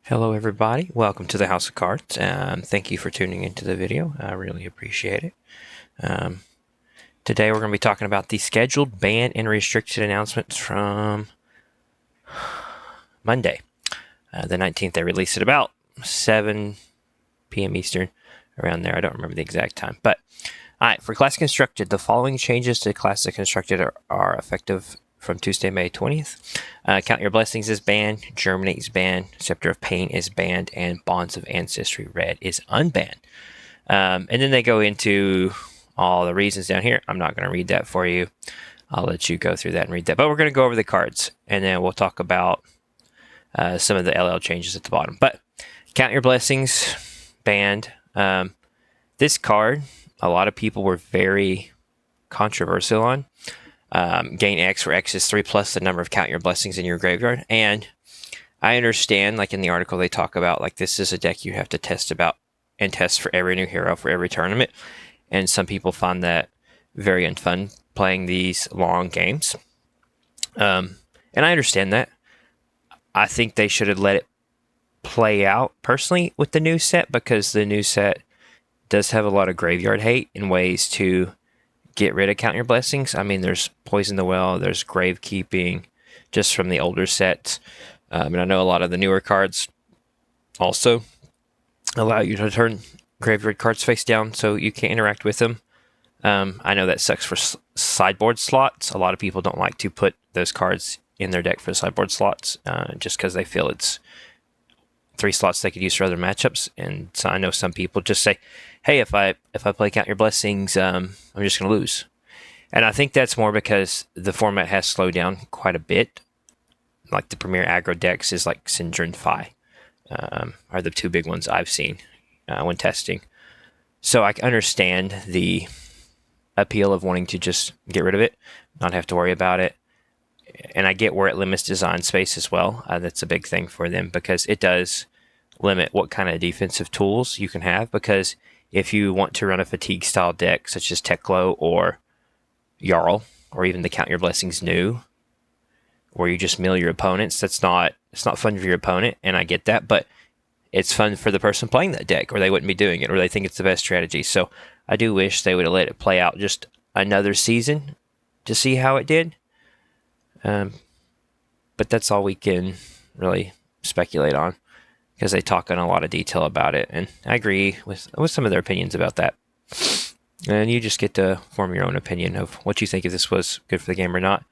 Hello everybody, welcome to the House of Cards. Thank you for tuning into the video. I really appreciate it. Today we're going to be talking about the scheduled ban and restricted announcements from Monday, the 19th. They released it about 7 p.m. Eastern, around there. I don't remember the exact time. But, alright, for Classic Constructed, the following changes to Classic Constructed are effective from Tuesday, May 20th. Count Your Blessings is banned, Germinate is banned, Scepter of Pain is banned, and Bonds of Ancestry Red is unbanned. And then they go into all the reasons down here. I'm not going to read that for you. I'll let you go through that and read that. But we're going to go over the cards, and then we'll talk about some of the LL changes at the bottom. But Count Your Blessings, banned. This card, a lot of people were very controversial on. Gain X, where X is 3 plus the number of Count Your Blessings in your graveyard. And I understand, like in the article, they talk about, like, this is a deck you have to test about and test for every new hero for every tournament. And some people find that very unfun playing these long games. And I understand that. I think they should have let it play out personally with the new set, because the new set does have a lot of graveyard hate and ways to get rid of Count Your Blessings. I mean, there's Poison the Well, there's Gravekeeping, just from the older sets. And I know a lot of the newer cards also allow you to turn graveyard cards face down so you can't interact with them. I know that sucks for sideboard slots. A lot of people don't like to put those cards in their deck for the sideboard slots, just because they feel it's 3 slots they could use for other matchups. And so I know some people just say, hey, if I play Count Your Blessings, I'm just going to lose. And I think that's more because the format has slowed down quite a bit. Like the premier aggro decks is like Syndra and Fi, are the 2 big ones I've seen when testing. So I understand the appeal of wanting to just get rid of it, not have to worry about it. And I get where it limits design space as well. That's a big thing for them, because it does limit what kind of defensive tools you can have. Because if you want to run a fatigue style deck such as Teklo or Jarl, or even the Count Your Blessings new, where you just mill your opponents, it's not fun for your opponent, and I get that, but it's fun for the person playing that deck, or they wouldn't be doing it, or they think it's the best strategy. So I do wish they would have let it play out just another season to see how it did. But that's all we can really speculate on, because they talk in a lot of detail about it, and I agree with some of their opinions about that. And you just get to form your own opinion of what you think, if this was good for the game or not.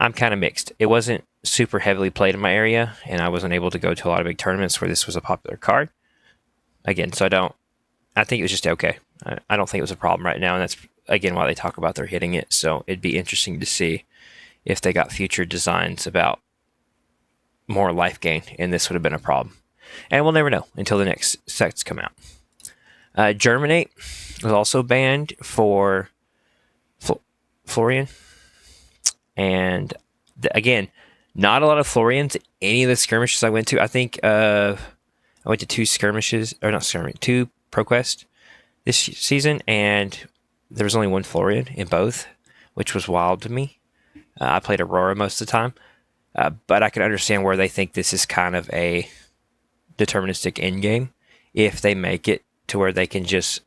I'm kind of mixed. It wasn't super heavily played in my area, and I wasn't able to go to a lot of big tournaments where this was a popular card. Again, so I think it was just okay. I don't think it was a problem right now, and that's, again, why they talk about they're hitting it. So it'd be interesting to see if they got future designs about more life gain, and this would have been a problem. And we'll never know until the next sets come out. Germinate was also banned for Florian. And again, not a lot of Florians. Any of the skirmishes I went to, I think I went to 2 skirmishes, or not skirmish, 2 ProQuest this season, and there was only 1 Florian in both, which was wild to me. I played Aurora most of the time, but I can understand where they think this is kind of a deterministic end game. If they make it to where they can just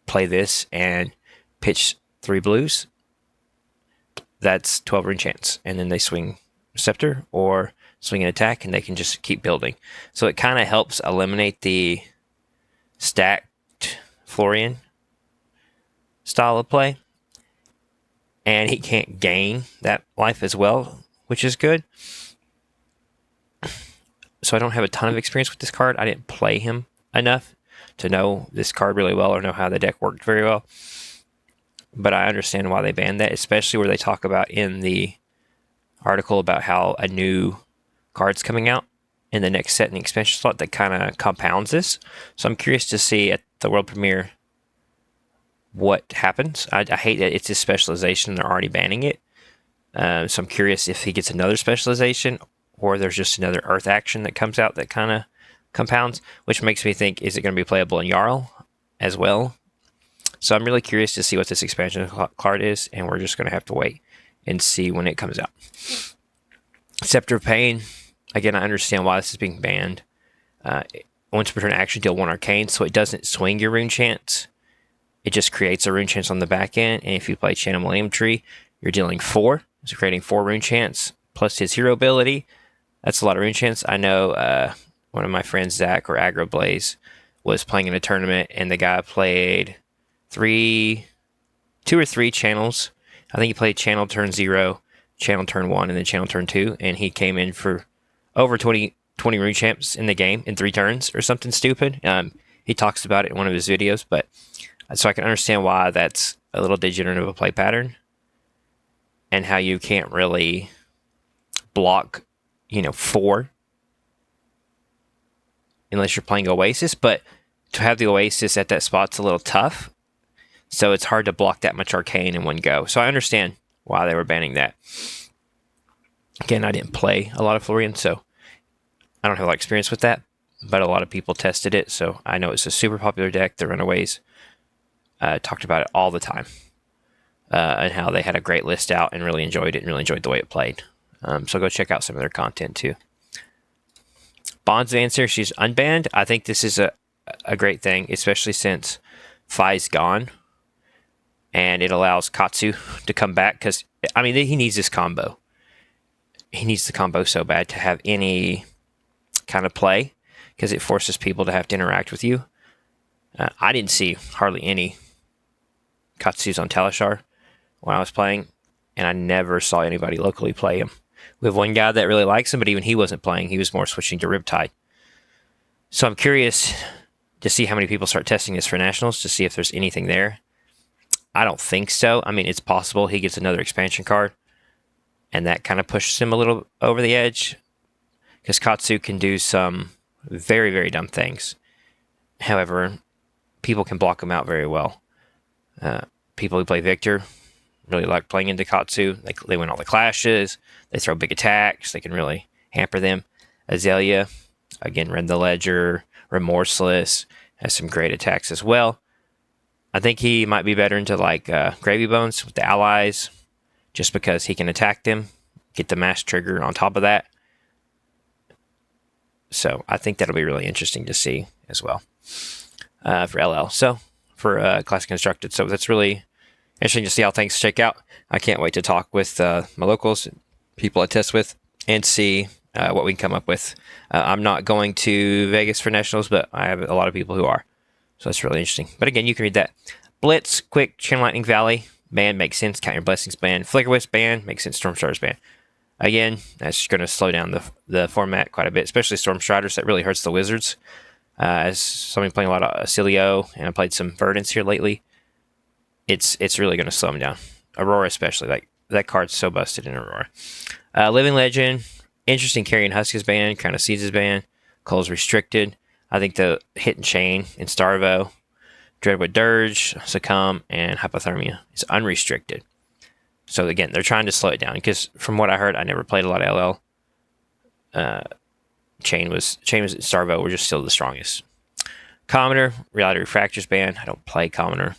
play this and pitch 3 blues, that's 12 ring chance, and then they swing Scepter or swing an attack, and they can just keep building. So it kind of helps eliminate the stacked Florian style of play, and he can't gain that life as well, which is good. So I don't have a ton of experience with this card. I didn't play him enough to know this card really well, or know how the deck worked very well. But I understand why they banned that, especially where they talk about in the article about how a new card's coming out in the next set in the expansion slot that kind of compounds this. So I'm curious to see at the world premiere what happens. I hate that it's his specialization. They're already banning it. So I'm curious if he gets another specialization, or there's just another Earth action that comes out that kind of compounds, which makes me think, is it going to be playable in Jarl as well? So I'm really curious to see what this expansion card is, and we're just going to have to wait and see when it comes out. Scepter of Pain, Again, I understand why this is being banned. Once per turn action, deal 1 arcane, so it doesn't swing your rune chance. It just creates a rune chance on the back end, and if you play Channel Millennium Tree, you're dealing 4, so creating 4 rune chance, plus his hero ability. That's a lot of rune chance. I know one of my friends, Zach, or Aggro Blaze, was playing in a tournament, and the guy played 2 or 3 channels. I think he played channel turn 0, channel turn 1, and then channel turn 2, and he came in for over 20 rune champs in the game in 3 turns or something stupid. He talks about it in one of his videos, but so I can understand why that's a little degenerate of a play pattern and how you can't really block, 4 unless you're playing Oasis, but to have the Oasis at that spot's a little tough, so it's hard to block that much arcane in one go. So I understand why they were banning that. Again, I didn't play a lot of Florian, so I don't have a lot of experience with that, but a lot of people tested it, so I know it's a super popular deck. The Runaways talked about it all the time, and how they had a great list out and really enjoyed it and really enjoyed the way it played. So go check out some of their content too. Bond's answer, she's unbanned. I think this is a great thing, especially since Fai's gone, and it allows Katsu to come back, because, I mean, he needs this combo. He needs the combo so bad to have any kind of play, because it forces people to have to interact with you. I didn't see hardly any Katsus on Talishar when I was playing, and I never saw anybody locally play him. We have one guy that really likes him, but even he wasn't playing. He was more switching to Riptide. So I'm curious to see how many people start testing this for Nationals, to see if there's anything there. I don't think so. I mean, it's possible he gets another expansion card, and that kind of pushes him a little over the edge, because Katsu can do some very, very dumb things. However, people can block him out very well. People who play Victor really like playing into Katsu. They win all the clashes. They throw big attacks. They can really hamper them. Azalea, again, Rend the Ledger, Remorseless, has some great attacks as well. I think he might be better into Gravy Bones with the allies, just because he can attack them, get the mass trigger on top of that. So I think that'll be really interesting to see as well for LL. So for Classic Constructed. So that's really interesting to see how things shake out. I can't wait to talk with my locals, people I test with, and see what we can come up with. I'm not going to Vegas for Nationals, but I have a lot of people who are. So that's really interesting. But again, you can read that. Blitz, Quick, Channel Lightning Valley, ban, makes sense. Count Your Blessings, ban. Flicker Wisp, ban, makes sense. Stormstriders, ban. Again, that's going to slow down the format quite a bit, especially Stormstriders. That really hurts the Wizards. As somebody playing a lot of Acilio, and I played some Verdants here lately, it's really going to slow them down. Aurora especially, that card's so busted in Aurora. Living Legend, interesting. Carrion Husk is banned, Crown of Seeds is banned, Cole's restricted. I think the Hit and Chain in Starvo, Dreadwood Dirge, Succumb, and Hypothermia is unrestricted. So again, they're trying to slow it down, because from what I heard, I never played a lot of LL. Chain was Starvo were just still the strongest. Commoner, Reality Refractors ban. I don't play Commoner.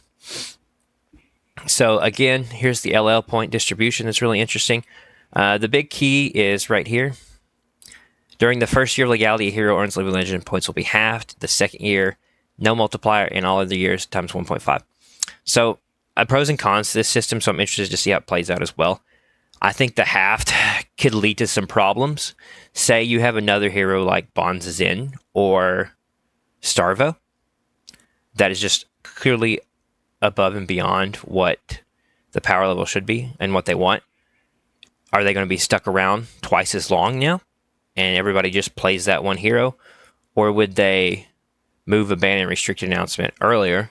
So again, here's the LL point distribution. That's really interesting. The big key is right here. During the first year of legality, a hero earns Living Legend points will be halved. The second year, no multiplier, in all other years times 1.5. So pros and cons to this system, so I'm interested to see how it plays out as well. I think the halved could lead to some problems. Say you have another hero like Bonds Zin or Starvo that is just clearly above and beyond what the power level should be and what they want. Are they going to be stuck around twice as long now, and everybody just plays that one hero? Or would they move a ban and restricted announcement earlier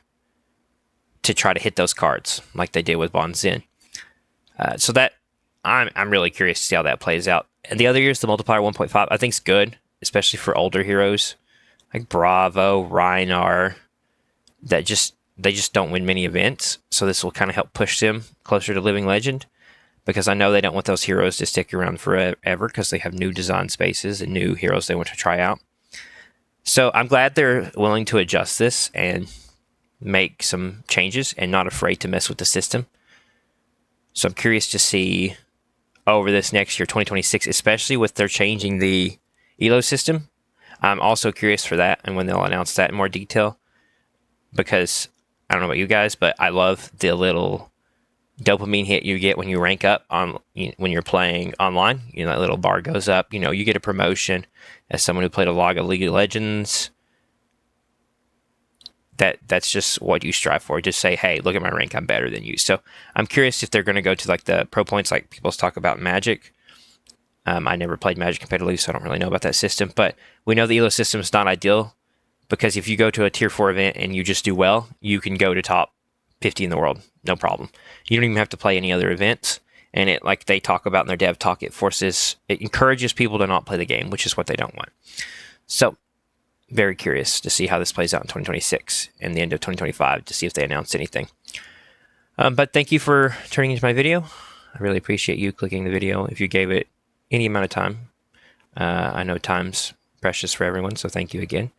to try to hit those cards like they did with Bonds Zin? So that I'm really curious to see how that plays out. And the other years, the multiplier 1.5, I think is good, especially for older heroes like Bravo, Rhinar, that they just don't win many events. So this will kind of help push them closer to Living Legend, because I know they don't want those heroes to stick around forever, because they have new design spaces and new heroes they want to try out. So I'm glad they're willing to adjust this and make some changes and not afraid to mess with the system. So I'm curious to see over this next year, 2026, especially with they're changing the Elo system. I'm also curious for that and when they'll announce that in more detail, because I don't know about you guys, but I love the little dopamine hit you get when you rank up when you're playing online. That little bar goes up. You get a promotion as someone who played a lot of League of Legends. That's just what you strive for. Just say, hey, look at my rank, I'm better than you. So I'm curious if they're going to go to like the pro points like people talk about Magic. I never played Magic competitively, so I don't really know about that system. But we know the Elo system is not ideal, because if you go to a tier 4 event and you just do well, you can go to top 50 in the world, no problem. You don't even have to play any other events. And it, like they talk about in their dev talk, it encourages people to not play the game, which is what they don't want. So very curious to see how this plays out in 2026 and the end of 2025 to see if they announce anything. But thank you for turning into my video. I really appreciate you clicking the video if you gave it any amount of time. I know time's precious for everyone, so thank you again.